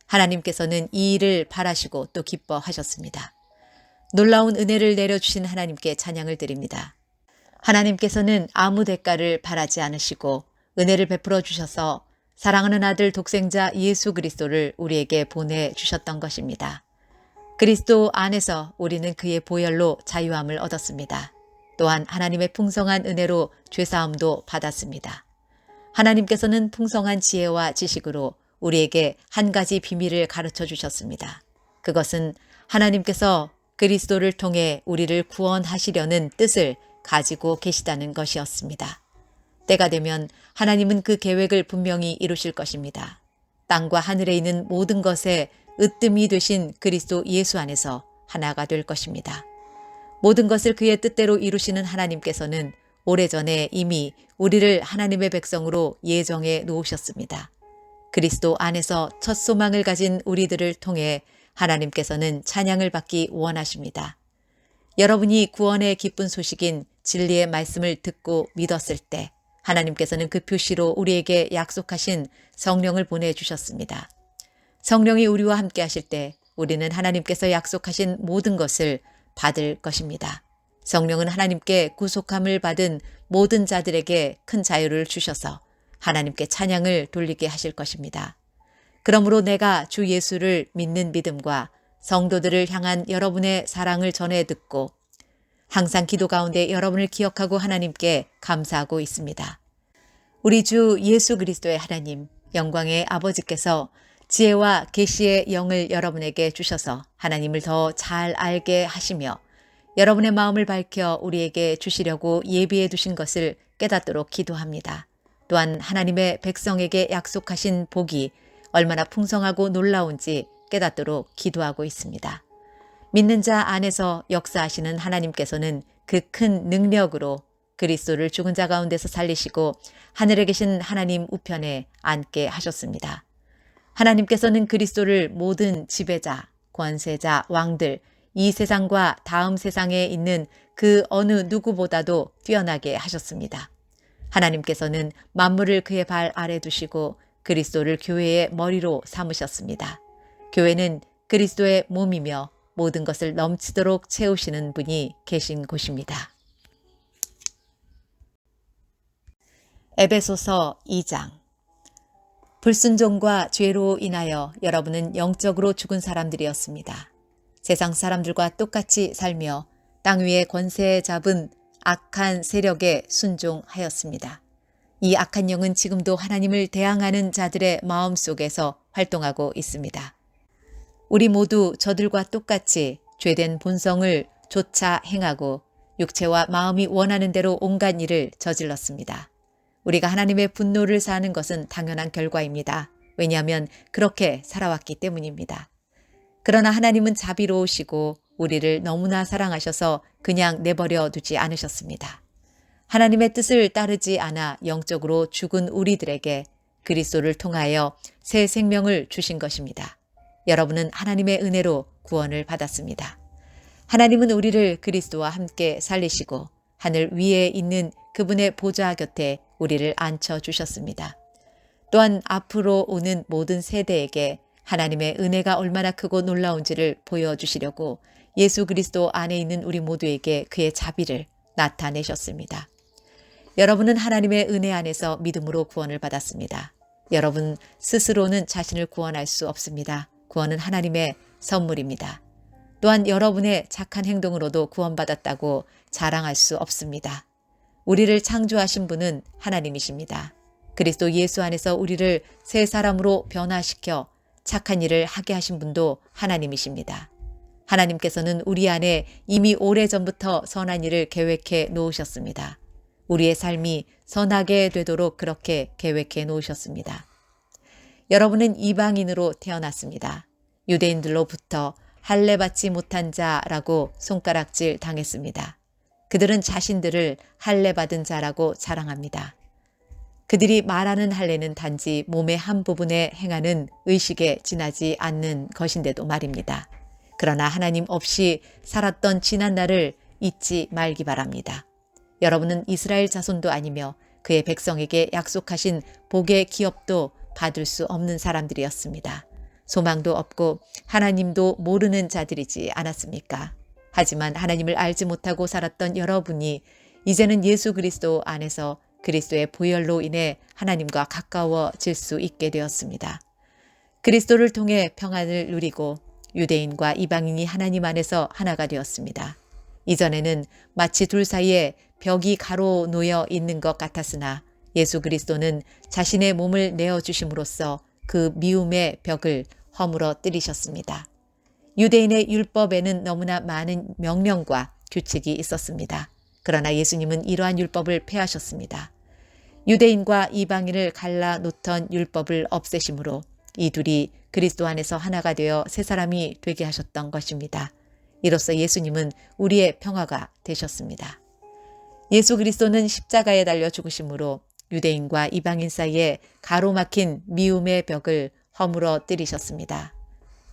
Speaker 1: 하나님께서는 이 일을 바라시고 또 기뻐하셨습니다. 놀라운 은혜를 내려주신 하나님께 찬양을 드립니다. 하나님께서는 아무 대가를 바라지 않으시고 은혜를 베풀어 주셔서 사랑하는 아들 독생자 예수 그리스도를 우리에게 보내주셨던 것입니다. 그리스도 안에서 우리는 그의 보혈로 자유함을 얻었습니다. 또한 하나님의 풍성한 은혜로 죄사함도 받았습니다. 하나님께서는 풍성한 지혜와 지식으로 우리에게 한 가지 비밀을 가르쳐 주셨습니다. 그것은 하나님께서 그리스도를 통해 우리를 구원하시려는 뜻을 가지고 계시다는 것이었습니다. 때가 되면 하나님은 그 계획을 분명히 이루실 것입니다. 땅과 하늘에 있는 모든 것에 으뜸이 되신 그리스도 예수 안에서 하나가 될 것입니다. 모든 것을 그의 뜻대로 이루시는 하나님께서는 오래전에 이미 우리를 하나님의 백성으로 예정해 놓으셨습니다. 그리스도 안에서 첫 소망을 가진 우리들을 통해 하나님께서는 찬양을 받기 원하십니다. 여러분이 구원의 기쁜 소식인 진리의 말씀을 듣고 믿었을 때 하나님께서는 그 표시로 우리에게 약속하신 성령을 보내주셨습니다. 성령이 우리와 함께 하실 때 우리는 하나님께서 약속하신 모든 것을 받을 것입니다. 성령은 하나님께 구속함을 받은 모든 자들에게 큰 자유를 주셔서 하나님께 찬양을 돌리게 하실 것입니다. 그러므로 내가 주 예수를 믿는 믿음과 성도들을 향한 여러분의 사랑을 전해 듣고 항상 기도 가운데 여러분을 기억하고 하나님께 감사하고 있습니다. 우리 주 예수 그리스도의 하나님, 영광의 아버지께서 지혜와 계시의 영을 여러분에게 주셔서 하나님을 더 잘 알게 하시며 여러분의 마음을 밝혀 우리에게 주시려고 예비해 두신 것을 깨닫도록 기도합니다. 또한 하나님의 백성에게 약속하신 복이 얼마나 풍성하고 놀라운지 깨닫도록 기도하고 있습니다. 믿는 자 안에서 역사하시는 하나님께서는 그 큰 능력으로 그리스도를 죽은 자 가운데서 살리시고 하늘에 계신 하나님 우편에 앉게 하셨습니다. 하나님께서는 그리스도를 모든 지배자, 권세자, 왕들, 이 세상과 다음 세상에 있는 그 어느 누구보다도 뛰어나게 하셨습니다. 하나님께서는 만물을 그의 발 아래 두시고 그리스도를 교회의 머리로 삼으셨습니다. 교회는 그리스도의 몸이며 모든 것을 넘치도록 채우시는 분이 계신 곳입니다. 에베소서 2장. 불순종과 죄로 인하여 여러분은 영적으로 죽은 사람들이었습니다. 세상 사람들과 똑같이 살며 땅 위에 권세 잡은 악한 세력에 순종하였습니다. 이 악한 영은 지금도 하나님을 대항하는 자들의 마음속에서 활동하고 있습니다. 우리 모두 저들과 똑같이 죄된 본성을 좇아 행하고 육체와 마음이 원하는 대로 온갖 일을 저질렀습니다. 우리가 하나님의 분노를 사는 것은 당연한 결과입니다. 왜냐하면 그렇게 살아왔기 때문입니다. 그러나 하나님은 자비로우시고 우리를 너무나 사랑하셔서 그냥 내버려 두지 않으셨습니다. 하나님의 뜻을 따르지 않아 영적으로 죽은 우리들에게 그리스도를 통하여 새 생명을 주신 것입니다. 여러분은 하나님의 은혜로 구원을 받았습니다. 하나님은 우리를 그리스도와 함께 살리시고 하늘 위에 있는 그분의 보좌 곁에 우리를 앉혀주셨습니다. 또한 앞으로 오는 모든 세대에게 하나님의 은혜가 얼마나 크고 놀라운지를 보여주시려고 예수 그리스도 안에 있는 우리 모두에게 그의 자비를 나타내셨습니다. 여러분은 하나님의 은혜 안에서 믿음으로 구원을 받았습니다. 여러분 스스로는 자신을 구원할 수 없습니다. 구원은 하나님의 선물입니다. 또한 여러분의 착한 행동으로도 구원받았다고 자랑할 수 없습니다. 우리를 창조하신 분은 하나님이십니다. 그리스도 예수 안에서 우리를 새 사람으로 변화시켜 착한 일을 하게 하신 분도 하나님이십니다. 하나님께서는 우리 안에 이미 오래전부터 선한 일을 계획해 놓으셨습니다. 우리의 삶이 선하게 되도록 그렇게 계획해 놓으셨습니다. 여러분은 이방인으로 태어났습니다. 유대인들로부터 할례받지 못한 자라고 손가락질 당했습니다. 그들은 자신들을 할례받은 자라고 자랑합니다. 그들이 말하는 할례는 단지 몸의 한 부분에 행하는 의식에 지나지 않는 것인데도 말입니다. 그러나 하나님 없이 살았던 지난 날을 잊지 말기 바랍니다. 여러분은 이스라엘 자손도 아니며 그의 백성에게 약속하신 복의 기업도 받을 수 없는 사람들이었습니다. 소망도 없고 하나님도 모르는 자들이지 않았습니까? 하지만 하나님을 알지 못하고 살았던 여러분이 이제는 예수 그리스도 안에서 그리스도의 보혈로 인해 하나님과 가까워질 수 있게 되었습니다. 그리스도를 통해 평안을 누리고 유대인과 이방인이 하나님 안에서 하나가 되었습니다. 이전에는 마치 둘 사이에 벽이 가로놓여 있는 것 같았으나 예수 그리스도는 자신의 몸을 내어주심으로써 그 미움의 벽을 허물어뜨리셨습니다. 유대인의 율법에는 너무나 많은 명령과 규칙이 있었습니다. 그러나 예수님은 이러한 율법을 폐하셨습니다. 유대인과 이방인을 갈라놓던 율법을 없애심으로 이 둘이 그리스도 안에서 하나가 되어 새 사람이 되게 하셨던 것입니다. 이로써 예수님은 우리의 평화가 되셨습니다. 예수 그리스도는 십자가에 달려 죽으심으로 유대인과 이방인 사이에 가로막힌 미움의 벽을 허물어뜨리셨습니다.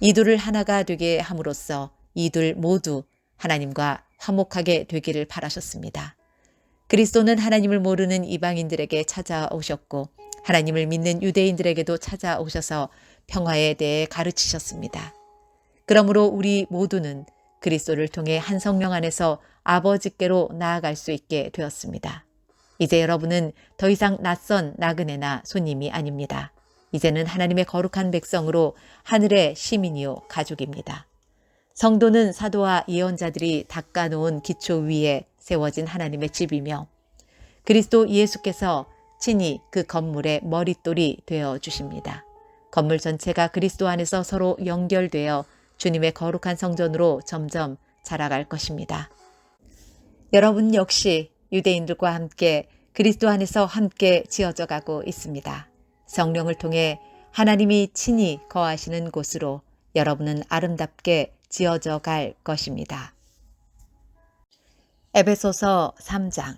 Speaker 1: 이 둘을 하나가 되게 함으로써 이 둘 모두 하나님과 화목하게 되기를 바라셨습니다. 그리스도는 하나님을 모르는 이방인들에게 찾아오셨고 하나님을 믿는 유대인들에게도 찾아오셔서 평화에 대해 가르치셨습니다. 그러므로 우리 모두는 그리스도를 통해 한 성령 안에서 아버지께로 나아갈 수 있게 되었습니다. 이제 여러분은 더 이상 낯선 나그네나 손님이 아닙니다. 이제는 하나님의 거룩한 백성으로 하늘의 시민이요 가족입니다. 성도는 사도와 예언자들이 닦아놓은 기초 위에 세워진 하나님의 집이며 그리스도 예수께서 친히 그 건물의 머릿돌이 되어 주십니다. 건물 전체가 그리스도 안에서 서로 연결되어 주님의 거룩한 성전으로 점점 자라갈 것입니다. 여러분 역시 유대인들과 함께 그리스도 안에서 함께 지어져 가고 있습니다. 성령을 통해 하나님이 친히 거하시는 곳으로 여러분은 아름답게 지어져 갈 것입니다. 에베소서 3장.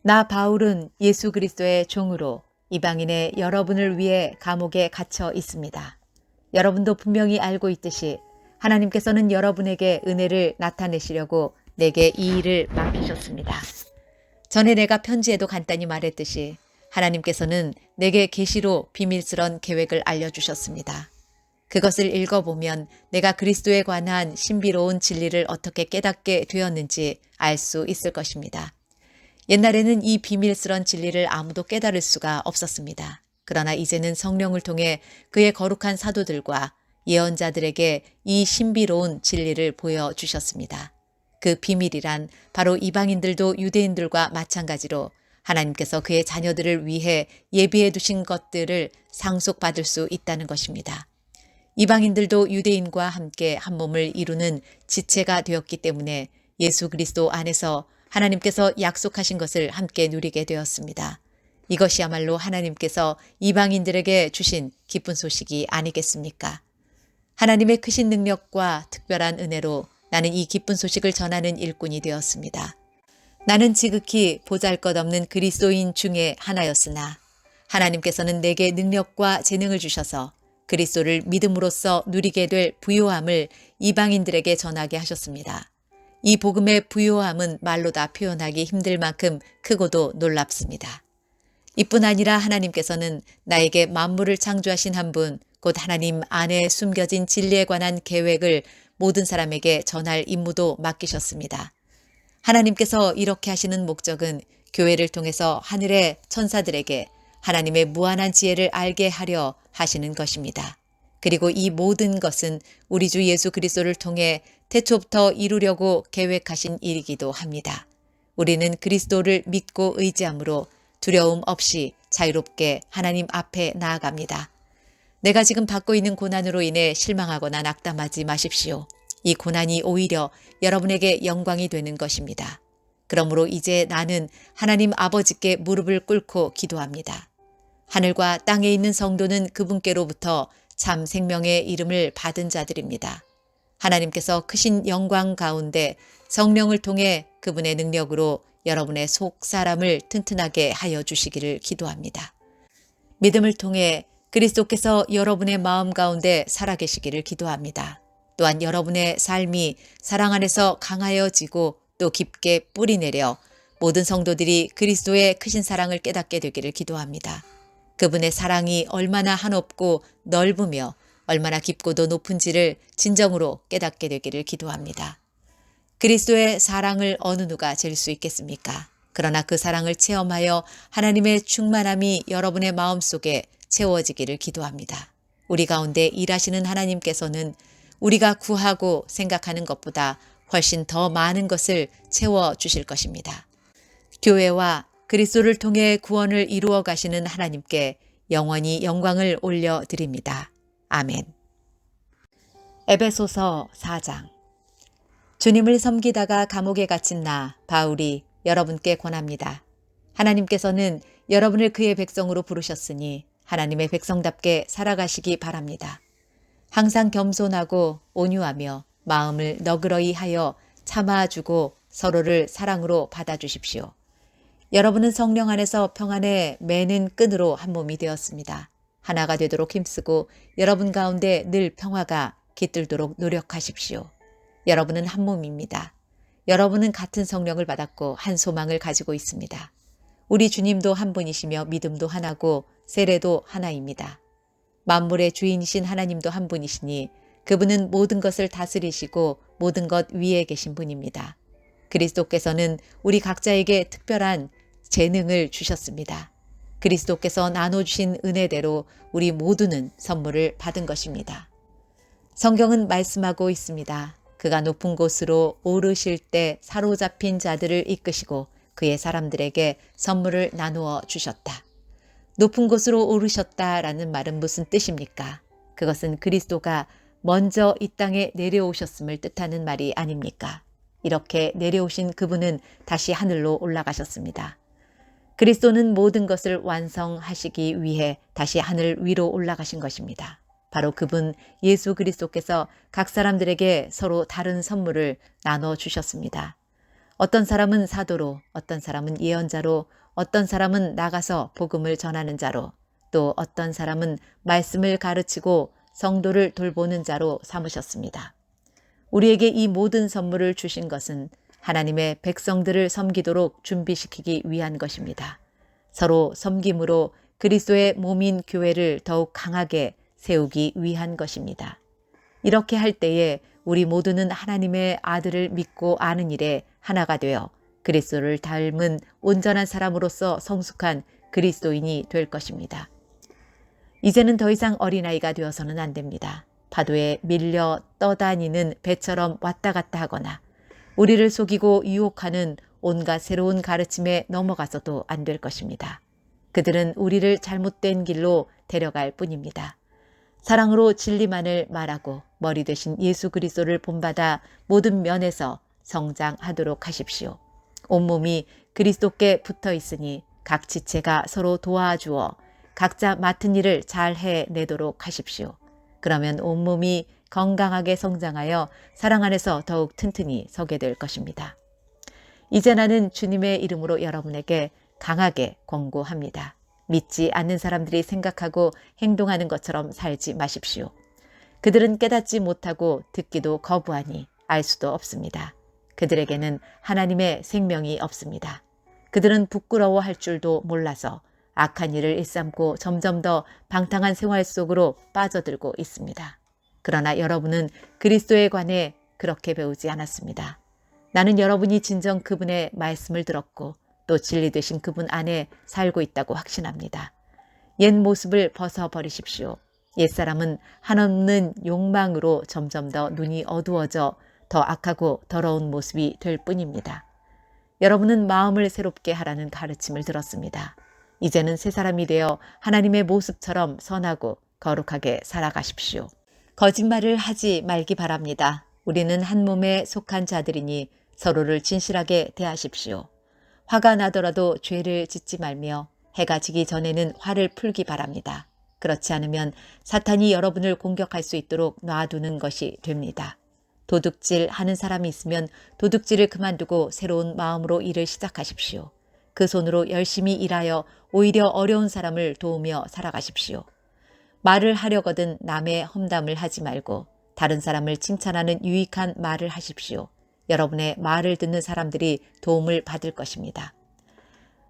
Speaker 1: 나 바울은 예수 그리스도의 종으로 이방인의 여러분을 위해 감옥에 갇혀 있습니다. 여러분도 분명히 알고 있듯이 하나님께서는 여러분에게 은혜를 나타내시려고 내게 이 일을 맡기셨습니다. 전에 내가 편지에도 간단히 말했듯이 하나님께서는 내게 계시로 비밀스런 계획을 알려주셨습니다. 그것을 읽어보면 내가 그리스도에 관한 신비로운 진리를 어떻게 깨닫게 되었는지 알 수 있을 것입니다. 옛날에는 이 비밀스런 진리를 아무도 깨달을 수가 없었습니다. 그러나 이제는 성령을 통해 그의 거룩한 사도들과 예언자들에게 이 신비로운 진리를 보여주셨습니다. 그 비밀이란 바로 이방인들도 유대인들과 마찬가지로 하나님께서 그의 자녀들을 위해 예비해 두신 것들을 상속받을 수 있다는 것입니다. 이방인들도 유대인과 함께 한 몸을 이루는 지체가 되었기 때문에 예수 그리스도 안에서 하나님께서 약속하신 것을 함께 누리게 되었습니다. 이것이야말로 하나님께서 이방인들에게 주신 기쁜 소식이 아니겠습니까? 하나님의 크신 능력과 특별한 은혜로 나는 이 기쁜 소식을 전하는 일꾼이 되었습니다. 나는 지극히 보잘것없는 그리스도인 중에 하나였으나 하나님께서는 내게 능력과 재능을 주셔서 그리스도를 믿음으로써 누리게 될 부요함을 이방인들에게 전하게 하셨습니다. 이 복음의 부요함은 말로 다 표현하기 힘들 만큼 크고도 놀랍습니다. 이뿐 아니라 하나님께서는 나에게 만물을 창조하신 한 분, 곧 하나님 안에 숨겨진 진리에 관한 계획을 모든 사람에게 전할 임무도 맡기셨습니다. 하나님께서 이렇게 하시는 목적은 교회를 통해서 하늘의 천사들에게 하나님의 무한한 지혜를 알게 하려 하시는 것입니다. 그리고 이 모든 것은 우리 주 예수 그리스도를 통해 태초부터 이루려고 계획하신 일이기도 합니다. 우리는 그리스도를 믿고 의지함으로 두려움 없이 자유롭게 하나님 앞에 나아갑니다. 내가 지금 받고 있는 고난으로 인해 실망하거나 낙담하지 마십시오. 이 고난이 오히려 여러분에게 영광이 되는 것입니다. 그러므로 이제 나는 하나님 아버지께 무릎을 꿇고 기도합니다. 하늘과 땅에 있는 성도는 그분께로부터 참 생명의 이름을 받은 자들입니다. 하나님께서 크신 영광 가운데 성령을 통해 그분의 능력으로 여러분의 속 사람을 튼튼하게 하여 주시기를 기도합니다. 믿음을 통해 그리스도께서 여러분의 마음 가운데 살아계시기를 기도합니다. 또한 여러분의 삶이 사랑 안에서 강하여지고 또 깊게 뿌리내려 모든 성도들이 그리스도의 크신 사랑을 깨닫게 되기를 기도합니다. 그분의 사랑이 얼마나 한없고 넓으며 얼마나 깊고도 높은지를 진정으로 깨닫게 되기를 기도합니다. 그리스도의 사랑을 어느 누가 잴 수 있겠습니까? 그러나 그 사랑을 체험하여 하나님의 충만함이 여러분의 마음속에 채워지기를 기도합니다. 우리 가운데 일하시는 하나님께서는 우리가 구하고 생각하는 것보다 훨씬 더 많은 것을 채워주실 것입니다. 교회와 그리스도를 통해 구원을 이루어 가시는 하나님께 영원히 영광을 올려드립니다. 아멘. 에베소서 4장. 주님을 섬기다가 감옥에 갇힌 나 바울이 여러분께 권합니다. 하나님께서는 여러분을 그의 백성으로 부르셨으니 하나님의 백성답게 살아가시기 바랍니다. 항상 겸손하고 온유하며 마음을 너그러이 하여 참아주고 서로를 사랑으로 받아주십시오. 여러분은 성령 안에서 평안에 매는 끈으로 한 몸이 되었습니다. 하나가 되도록 힘쓰고 여러분 가운데 늘 평화가 깃들도록 노력하십시오. 여러분은 한 몸입니다. 여러분은 같은 성령을 받았고 한 소망을 가지고 있습니다. 우리 주님도 한 분이시며 믿음도 하나고 세례도 하나입니다. 만물의 주인이신 하나님도 한 분이시니 그분은 모든 것을 다스리시고 모든 것 위에 계신 분입니다. 그리스도께서는 우리 각자에게 특별한 재능을 주셨습니다. 그리스도께서 나눠주신 은혜대로 우리 모두는 선물을 받은 것입니다. 성경은 말씀하고 있습니다. 그가 높은 곳으로 오르실 때 사로잡힌 자들을 이끄시고 그의 사람들에게 선물을 나누어 주셨다. 높은 곳으로 오르셨다라는 말은 무슨 뜻입니까? 그것은 그리스도가 먼저 이 땅에 내려오셨음을 뜻하는 말이 아닙니까? 이렇게 내려오신 그분은 다시 하늘로 올라가셨습니다. 그리스도는 모든 것을 완성하시기 위해 다시 하늘 위로 올라가신 것입니다. 바로 그분 예수 그리스도께서 각 사람들에게 서로 다른 선물을 나눠 주셨습니다. 어떤 사람은 사도로, 어떤 사람은 예언자로, 어떤 사람은 나가서 복음을 전하는 자로, 또 어떤 사람은 말씀을 가르치고 성도를 돌보는 자로 삼으셨습니다. 우리에게 이 모든 선물을 주신 것은 하나님의 백성들을 섬기도록 준비시키기 위한 것입니다. 서로 섬김으로 그리스도의 몸인 교회를 더욱 강하게 세우기 위한 것입니다. 이렇게 할 때에 우리 모두는 하나님의 아들을 믿고 아는 일에 하나가 되어 그리스도를 닮은 온전한 사람으로서 성숙한 그리스도인이 될 것입니다. 이제는 더 이상 어린아이가 되어서는 안 됩니다. 파도에 밀려 떠다니는 배처럼 왔다 갔다 하거나 우리를 속이고 유혹하는 온갖 새로운 가르침에 넘어가서도 안 될 것입니다. 그들은 우리를 잘못된 길로 데려갈 뿐입니다. 사랑으로 진리만을 말하고 머리 되신 예수 그리스도를 본받아 모든 면에서 성장하도록 하십시오. 온몸이 그리스도께 붙어 있으니 각 지체가 서로 도와주어 각자 맡은 일을 잘 해내도록 하십시오. 그러면 온몸이 건강하게 성장하여 사랑 안에서 더욱 튼튼히 서게 될 것입니다. 이제 나는 주님의 이름으로 여러분에게 강하게 권고합니다. 믿지 않는 사람들이 생각하고 행동하는 것처럼 살지 마십시오. 그들은 깨닫지 못하고 듣기도 거부하니 알 수도 없습니다. 그들에게는 하나님의 생명이 없습니다. 그들은 부끄러워할 줄도 몰라서 악한 일을 일삼고 점점 더 방탕한 생활 속으로 빠져들고 있습니다. 그러나 여러분은 그리스도에 관해 그렇게 배우지 않았습니다. 나는 여러분이 진정 그분의 말씀을 들었고 또 진리 되신 그분 안에 살고 있다고 확신합니다. 옛 모습을 벗어버리십시오. 옛사람은 한없는 욕망으로 점점 더 눈이 어두워져 더 악하고 더러운 모습이 될 뿐입니다. 여러분은 마음을 새롭게 하라는 가르침을 들었습니다. 이제는 새 사람이 되어 하나님의 모습처럼 선하고 거룩하게 살아가십시오. 거짓말을 하지 말기 바랍니다. 우리는 한 몸에 속한 자들이니 서로를 진실하게 대하십시오. 화가 나더라도 죄를 짓지 말며 해가 지기 전에는 화를 풀기 바랍니다. 그렇지 않으면 사탄이 여러분을 공격할 수 있도록 놔두는 것이 됩니다. 도둑질 하는 사람이 있으면 도둑질을 그만두고 새로운 마음으로 일을 시작하십시오. 그 손으로 열심히 일하여 오히려 어려운 사람을 도우며 살아가십시오. 말을 하려거든 남의 험담을 하지 말고 다른 사람을 칭찬하는 유익한 말을 하십시오. 여러분의 말을 듣는 사람들이 도움을 받을 것입니다.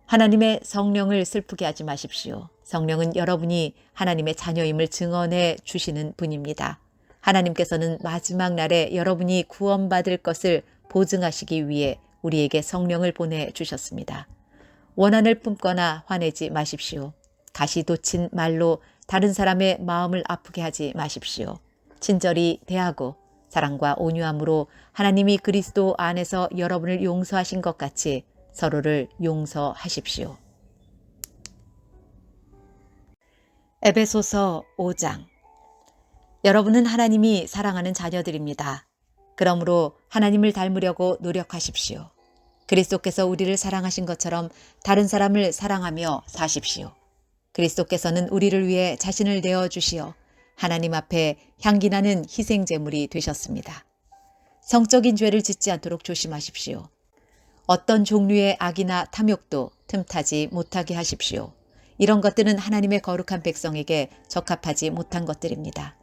Speaker 1: 하나님의 성령을 슬프게 하지 마십시오. 성령은 여러분이 하나님의 자녀임을 증언해 주시는 분입니다. 하나님께서는 마지막 날에 여러분이 구원받을 것을 보증하시기 위해 우리에게 성령을 보내주셨습니다. 원한을 품거나 화내지 마십시오. 가시 돋친 말로 다른 사람의 마음을 아프게 하지 마십시오. 친절히 대하고 사랑과 온유함으로 하나님이 그리스도 안에서 여러분을 용서하신 것 같이 서로를 용서하십시오. 에베소서 5장. 여러분은 하나님이 사랑하는 자녀들입니다. 그러므로 하나님을 닮으려고 노력하십시오. 그리스도께서 우리를 사랑하신 것처럼 다른 사람을 사랑하며 사십시오. 그리스도께서는 우리를 위해 자신을 내어주시어 하나님 앞에 향기나는 희생제물이 되셨습니다. 성적인 죄를 짓지 않도록 조심하십시오. 어떤 종류의 악이나 탐욕도 틈타지 못하게 하십시오. 이런 것들은 하나님의 거룩한 백성에게 적합하지 못한 것들입니다.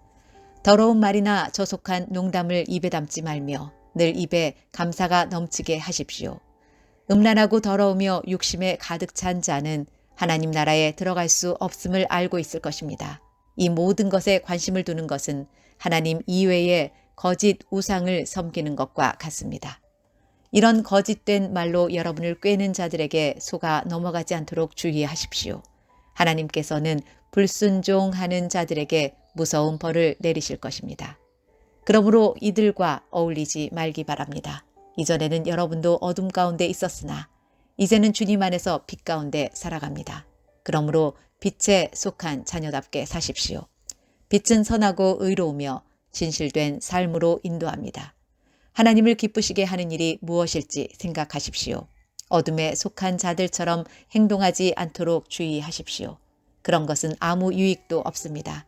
Speaker 1: 더러운 말이나 저속한 농담을 입에 담지 말며 늘 입에 감사가 넘치게 하십시오. 음란하고 더러우며 욕심에 가득 찬 자는 하나님 나라에 들어갈 수 없음을 알고 있을 것입니다. 이 모든 것에 관심을 두는 것은 하나님 이외의 거짓 우상을 섬기는 것과 같습니다. 이런 거짓된 말로 여러분을 꿰는 자들에게 속아 넘어가지 않도록 주의하십시오. 하나님께서는 불순종하는 자들에게 무서운 벌을 내리실 것입니다. 그러므로 이들과 어울리지 말기 바랍니다. 이전에는 여러분도 어둠 가운데 있었으나 이제는 주님 안에서 빛 가운데 살아갑니다. 그러므로 빛에 속한 자녀답게 사십시오. 빛은 선하고 의로우며 진실된 삶으로 인도합니다. 하나님을 기쁘시게 하는 일이 무엇일지 생각하십시오. 어둠에 속한 자들처럼 행동하지 않도록 주의하십시오. 그런 것은 아무 유익도 없습니다.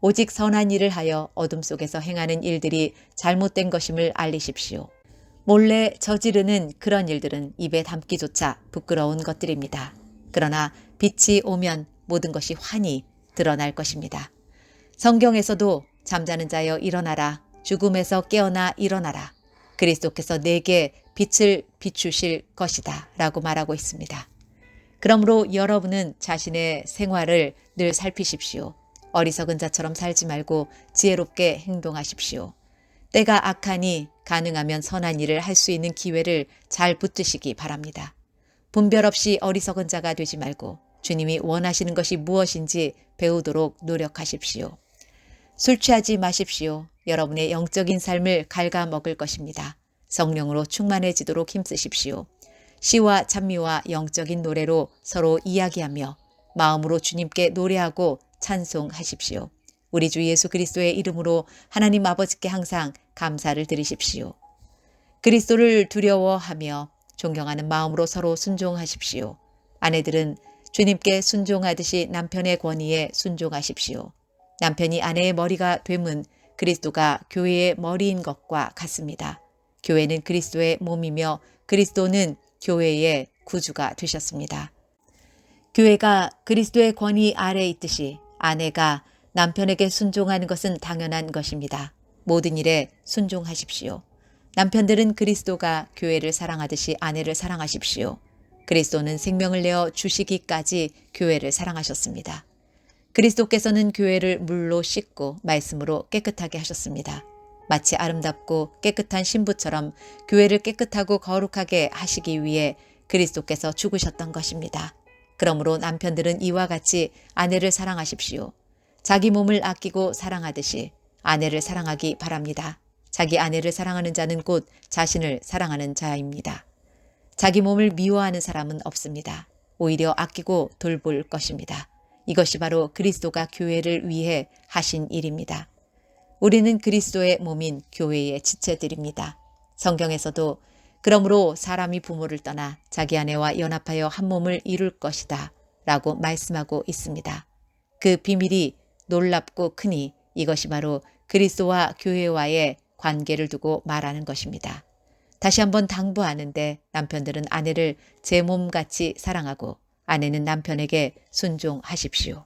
Speaker 1: 오직 선한 일을 하여 어둠 속에서 행하는 일들이 잘못된 것임을 알리십시오. 몰래 저지르는 그런 일들은 입에 담기조차 부끄러운 것들입니다. 그러나 빛이 오면 모든 것이 환히 드러날 것입니다. 성경에서도 잠자는 자여 일어나라, 죽음에서 깨어나 일어나라, 그리스도께서 내게 빛을 비추실 것이다 라고 말하고 있습니다. 그러므로 여러분은 자신의 생활을 늘 살피십시오. 어리석은 자처럼 살지 말고 지혜롭게 행동하십시오. 때가 악하니 가능하면 선한 일을 할 수 있는 기회를 잘 붙드시기 바랍니다. 분별 없이 어리석은 자가 되지 말고 주님이 원하시는 것이 무엇인지 배우도록 노력하십시오. 술 취하지 마십시오. 여러분의 영적인 삶을 갉아먹을 것입니다. 성령으로 충만해지도록 힘쓰십시오. 시와 찬미와 영적인 노래로 서로 이야기하며 마음으로 주님께 노래하고 찬송하십시오. 우리 주 예수 그리스도의 이름으로 하나님 아버지께 항상 감사를 드리십시오. 그리스도를 두려워하며 존경하는 마음으로 서로 순종하십시오. 아내들은 주님께 순종하듯이 남편의 권위에 순종하십시오. 남편이 아내의 머리가 됨은 그리스도가 교회의 머리인 것과 같습니다. 교회는 그리스도의 몸이며 그리스도는 교회의 구주가 되셨습니다. 교회가 그리스도의 권위 아래에 있듯이 아내가 남편에게 순종하는 것은 당연한 것입니다. 모든 일에 순종하십시오. 남편들은 그리스도가 교회를 사랑하듯이 아내를 사랑하십시오. 그리스도는 생명을 내어 주시기까지 교회를 사랑하셨습니다. 그리스도께서는 교회를 물로 씻고 말씀으로 깨끗하게 하셨습니다. 마치 아름답고 깨끗한 신부처럼 교회를 깨끗하고 거룩하게 하시기 위해 그리스도께서 죽으셨던 것입니다. 그러므로 남편들은 이와 같이 아내를 사랑하십시오. 자기 몸을 아끼고 사랑하듯이 아내를 사랑하기 바랍니다. 자기 아내를 사랑하는 자는 곧 자신을 사랑하는 자입니다. 자기 몸을 미워하는 사람은 없습니다. 오히려 아끼고 돌볼 것입니다. 이것이 바로 그리스도가 교회를 위해 하신 일입니다. 우리는 그리스도의 몸인 교회의 지체들입니다. 성경에서도 그러므로 사람이 부모를 떠나 자기 아내와 연합하여 한 몸을 이룰 것이다 라고 말씀하고 있습니다. 그 비밀이 놀랍고 크니 이것이 바로 그리스도와 교회와의 관계를 두고 말하는 것입니다. 다시 한번 당부하는데 남편들은 아내를 제 몸같이 사랑하고 아내는 남편에게 순종하십시오.